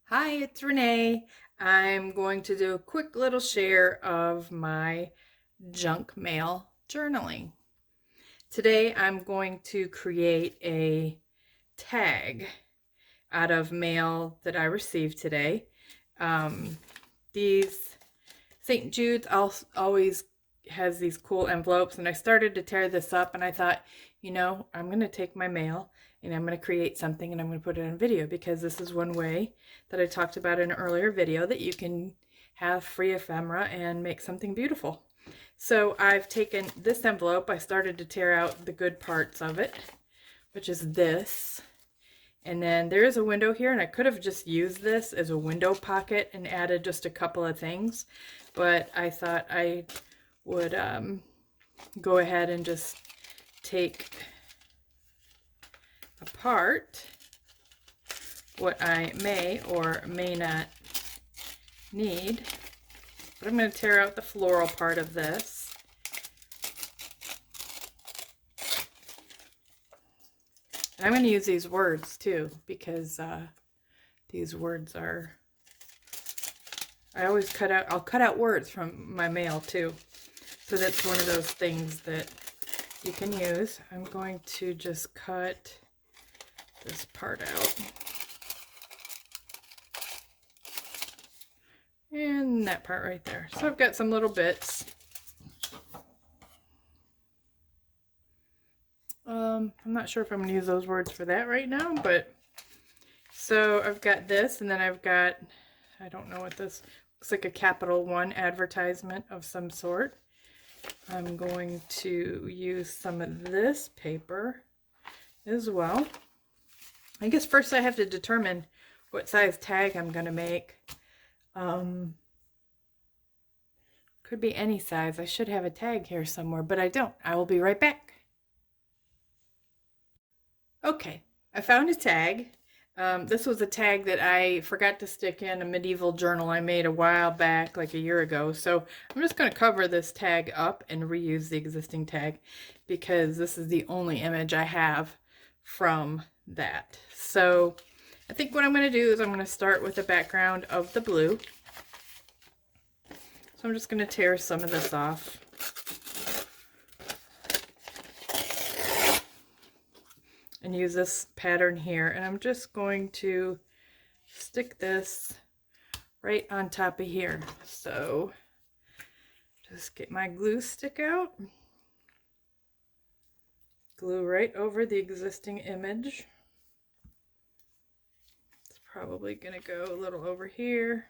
Hi, it's Renee. I'm going to do a quick little share of my junk mail journaling. Today I'm going to create a tag out of mail that I received today. These St. Jude's always has these cool envelopes, and I started to tear this up, and I thought, I'm going to take my mail and I'm going to create something and I'm going to put it on video, because this is one way that I talked about in an earlier video that you can have free ephemera and make something beautiful. So I've taken this envelope, I started to tear out the good parts of it, which is this. And then there is a window here, and I could have just used this as a window pocket and added just a couple of things, but I thought I would go ahead and just take apart what I may or may not need. But I'm going to tear out the floral part of this. And I'm going to use these words too, because these words are, I'll cut out words from my mail too. So that's one of those things that you can use. I'm going to just cut this part out. And that part right there. So I've got some little bits. I'm not sure if I'm going to use those words for that right now, but so I've got this, and then I've got, I don't know what this looks like, a Capital One advertisement of some sort. I'm going to use some of this paper as well. I guess first I have to determine what size tag I'm going to make. Could be any size. I should have a tag here somewhere, but I don't. I will be right back. Okay, I found a tag. This was a tag that I forgot to stick in a medieval journal I made a while back, like a year ago. So I'm just going to cover this tag up and reuse the existing tag, because this is the only image I have from that. So I think what I'm going to do is I'm going to start with the background of the blue. So I'm just going to tear some of this off. And use this pattern here, and I'm just going to stick this right on top of here. So just get my glue stick out, glue right over the existing image. It's probably going to go a little over here,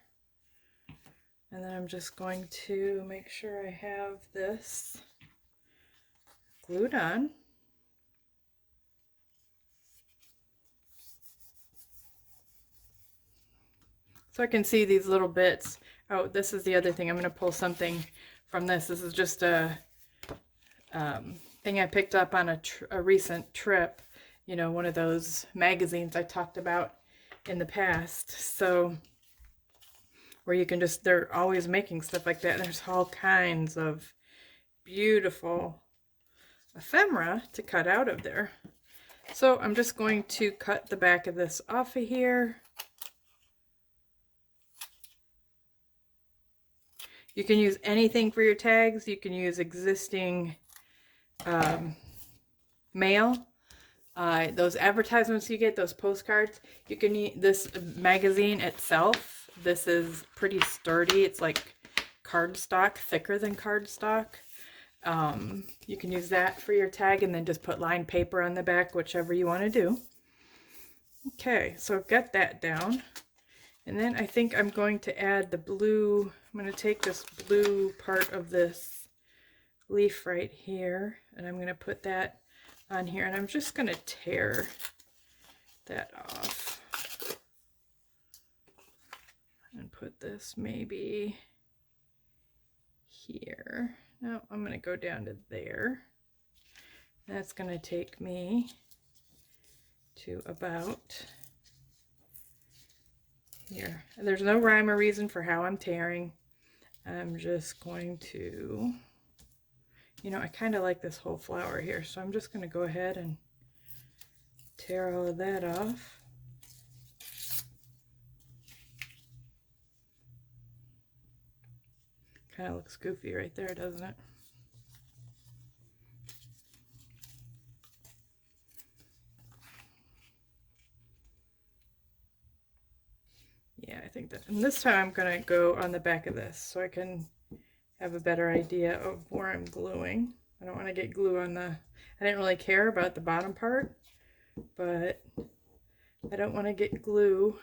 and then I'm just going to make sure I have this glued on. So I can see these little bits. Oh, this is the other thing. I'm going to pull something from this. This is just a thing I picked up on a recent trip. You know, one of those magazines I talked about in the past. So where you can just, they're always making stuff like that. There's all kinds of beautiful ephemera to cut out of there. So I'm just going to cut the back of this off of here. You can use anything for your tags. You can use existing mail. Those advertisements you get, those postcards, you can use this magazine itself. This is pretty sturdy. It's like cardstock, thicker than cardstock. You can use that for your tag, and then just put lined paper on the back, whichever you want to do. Okay, so I've got that down. And then I think I'm going to add the blue. I'm going to take this blue part of this leaf right here, and I'm going to put that on here, and I'm just going to tear that off and put this maybe here. No, I'm going to go down to there. That's going to take me to about here. There's no rhyme or reason for how I'm tearing. I'm just going to, I kind of like this whole flower here, so I'm just going to go ahead and tear all of that off. Kind of looks goofy right there, doesn't it? Yeah, I think that, and this time I'm gonna go on the back of this so I can have a better idea of where I'm gluing. I don't want to get glue on the, I didn't really care about the bottom part, but I don't want to get glue.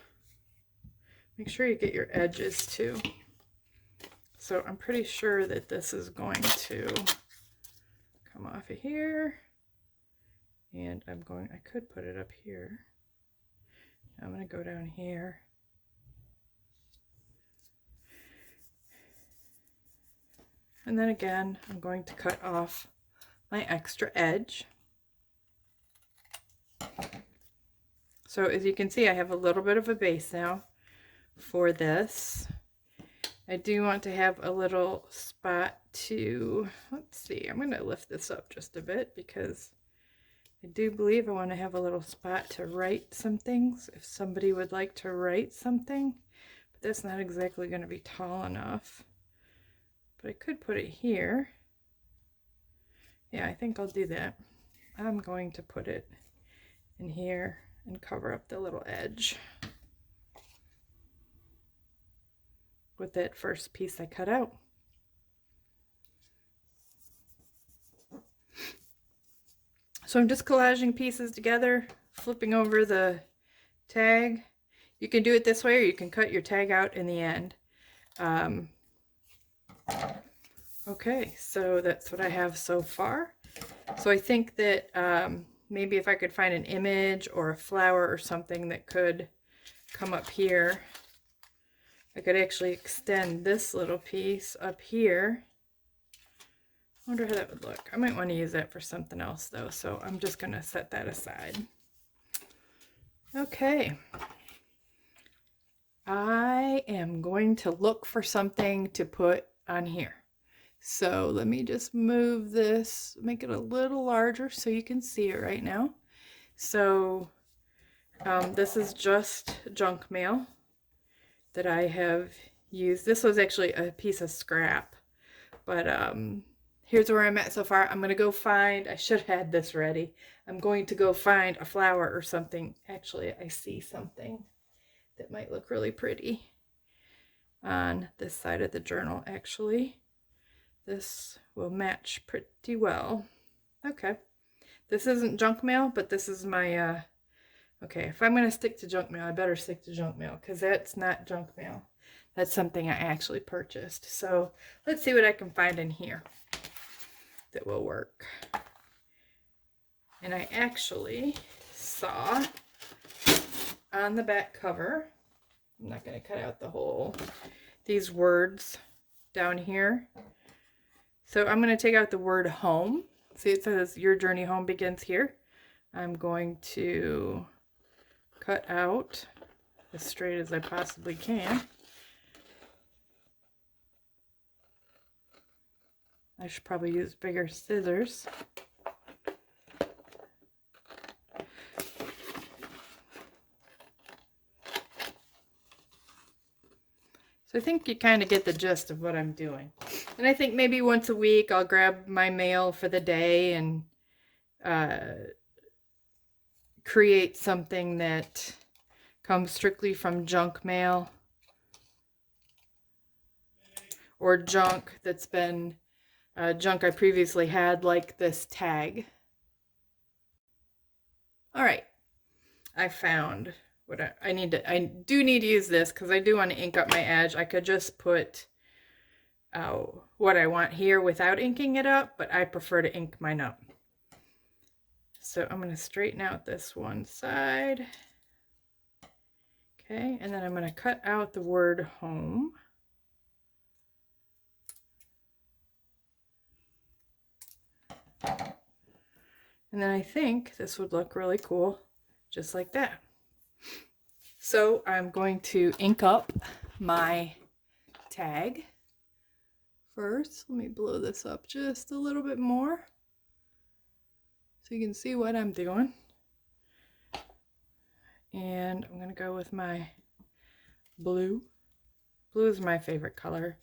Make sure you get your edges too. So I'm pretty sure that this is going to come off of here, and I could put it up here. I'm going to go down here. And then again, I'm going to cut off my extra edge. So as you can see, I have a little bit of a base now for this. I do want to have a little spot to, let's see, I'm going to lift this up just a bit because I do believe I want to have a little spot to write some things if somebody would like to write something, but that's not exactly going to be tall enough. But I could put it here. Yeah, I think I'll do that. I'm going to put it in here and cover up the little edge with that first piece I cut out. So I'm just collaging pieces together, flipping over the tag. You can do it this way, or you can cut your tag out in the end. Okay, so that's what I have so far. So I think that maybe if I could find an image or a flower or something that could come up here, I could actually extend this little piece up here. I wonder how that would look. I might want to use that for something else though, so I'm just going to set that aside. Okay. I am going to look for something to put on here. So let me just move this, make it a little larger so you can see it right now. So this is just junk mail that I have used. This was actually a piece of scrap, but here's where I'm at so far. I'm going to go find, I should have had this ready. I'm going to go find a flower or something. Actually, I see something that might look really pretty on this side of the journal, actually. This will match pretty well. Okay. This isn't junk mail, but this is my, okay, if I'm going to stick to junk mail, I better stick to junk mail because that's not junk mail. That's something I actually purchased. So let's see what I can find in here that will work. And I actually saw on the back cover, I'm not going to cut out the whole, these words down here. So I'm going to take out the word home. See, it says your journey home begins here. I'm going to cut out as straight as I possibly can. I should probably use bigger scissors. So I think you kind of get the gist of what I'm doing. And I think maybe once a week I'll grab my mail for the day and create something that comes strictly from junk mail or junk that's been junk I previously had, like this tag. All right, I found what I need to, I do need to use this because I do want to ink up my edge. I could just put what I want here without inking it up, but I prefer to ink mine up. So I'm going to straighten out this one side. Okay, and then I'm going to cut out the word home. And then I think this would look really cool, just like that. So I'm going to ink up my tag. First, let me blow this up just a little bit more so you can see what I'm doing. And I'm going to go with my blue. Blue is my favorite color.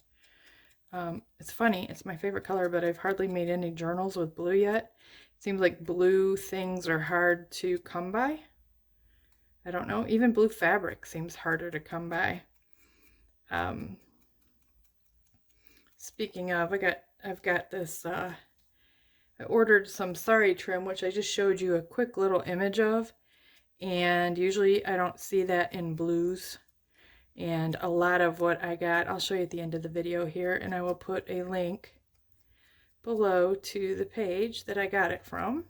It's funny, it's my favorite color, but I've hardly made any journals with blue yet. It seems like blue things are hard to come by. I don't know, even blue fabric seems harder to come by. Speaking of, I've got this, I ordered some sari trim, which I just showed you a quick little image of, and usually I don't see that in blues. And a lot of what I got, I'll show you at the end of the video here, and I will put a link below to the page that I got it from.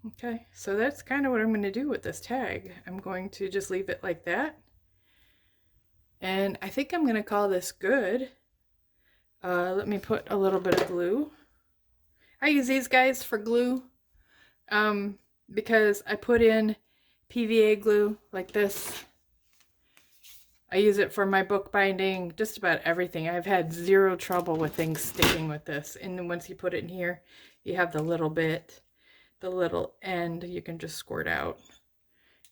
Okay, so that's kind of what I'm going to do with this tag. I'm going to just leave it like that. And I think I'm going to call this good. Let me put a little bit of glue. I use these guys for glue because I put in PVA glue like this. I use it for my bookbinding, just about everything. I've had zero trouble with things sticking with this. And then once you put it in here, you have the little bit, the little end you can just squirt out.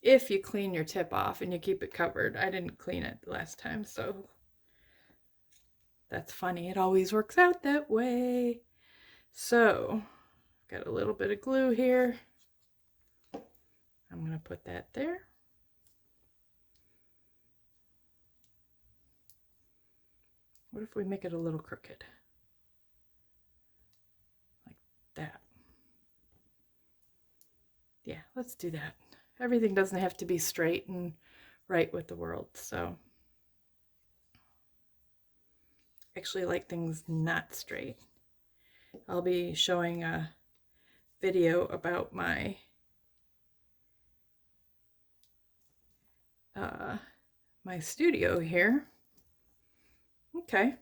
If you clean your tip off and you keep it covered. I didn't clean it last time, so that's funny. It always works out that way. So, got a little bit of glue here. I'm going to put that there. What if we make it a little crooked? Like that. Yeah, let's do that. Everything doesn't have to be straight and right with the world, so. Actually like things not straight. I'll be showing a video about my my studio here. Okay,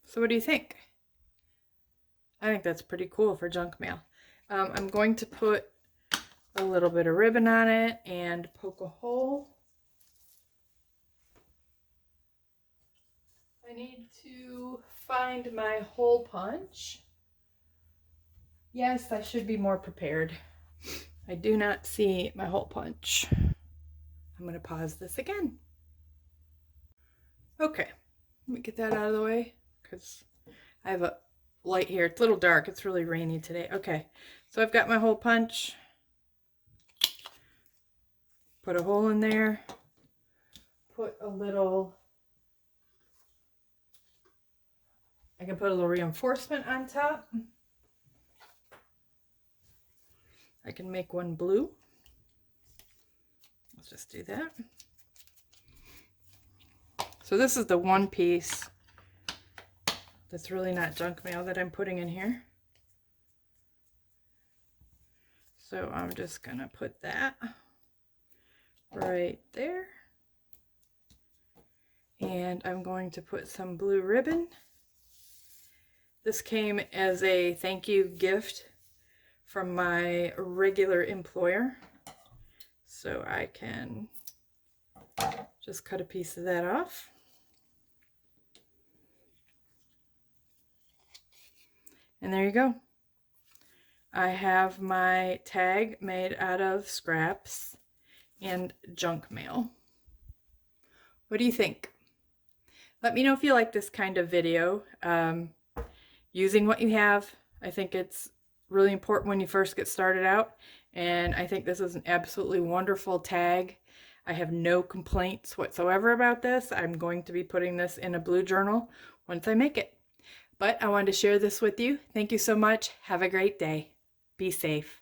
so what do you think? I think that's pretty cool for junk mail. I'm going to put a little bit of ribbon on it and poke a hole. I need to find my hole punch. Yes, I should be more prepared. I do not see my hole punch. I'm going to pause this again. Okay, let me get that out of the way because I have a light here. It's a little dark. It's really rainy today. Okay, so I've got my hole punch. Put a hole in there. Put a little, I can put a little reinforcement on top. I can make one blue. Let's just do that. So this is the one piece that's really not junk mail that I'm putting in here. So I'm just gonna put that right there. And I'm going to put some blue ribbon. This came as a thank you gift from my regular employer. So I can just cut a piece of that off. And there you go. I have my tag made out of scraps and junk mail. What do you think? Let me know if you like this kind of video. Using what you have, I think it's really important when you first get started out. And I think this is an absolutely wonderful tag. I have no complaints whatsoever about this. I'm going to be putting this in a blue journal once I make it. But I wanted to share this with you. Thank you so much. Have a great day. Be safe.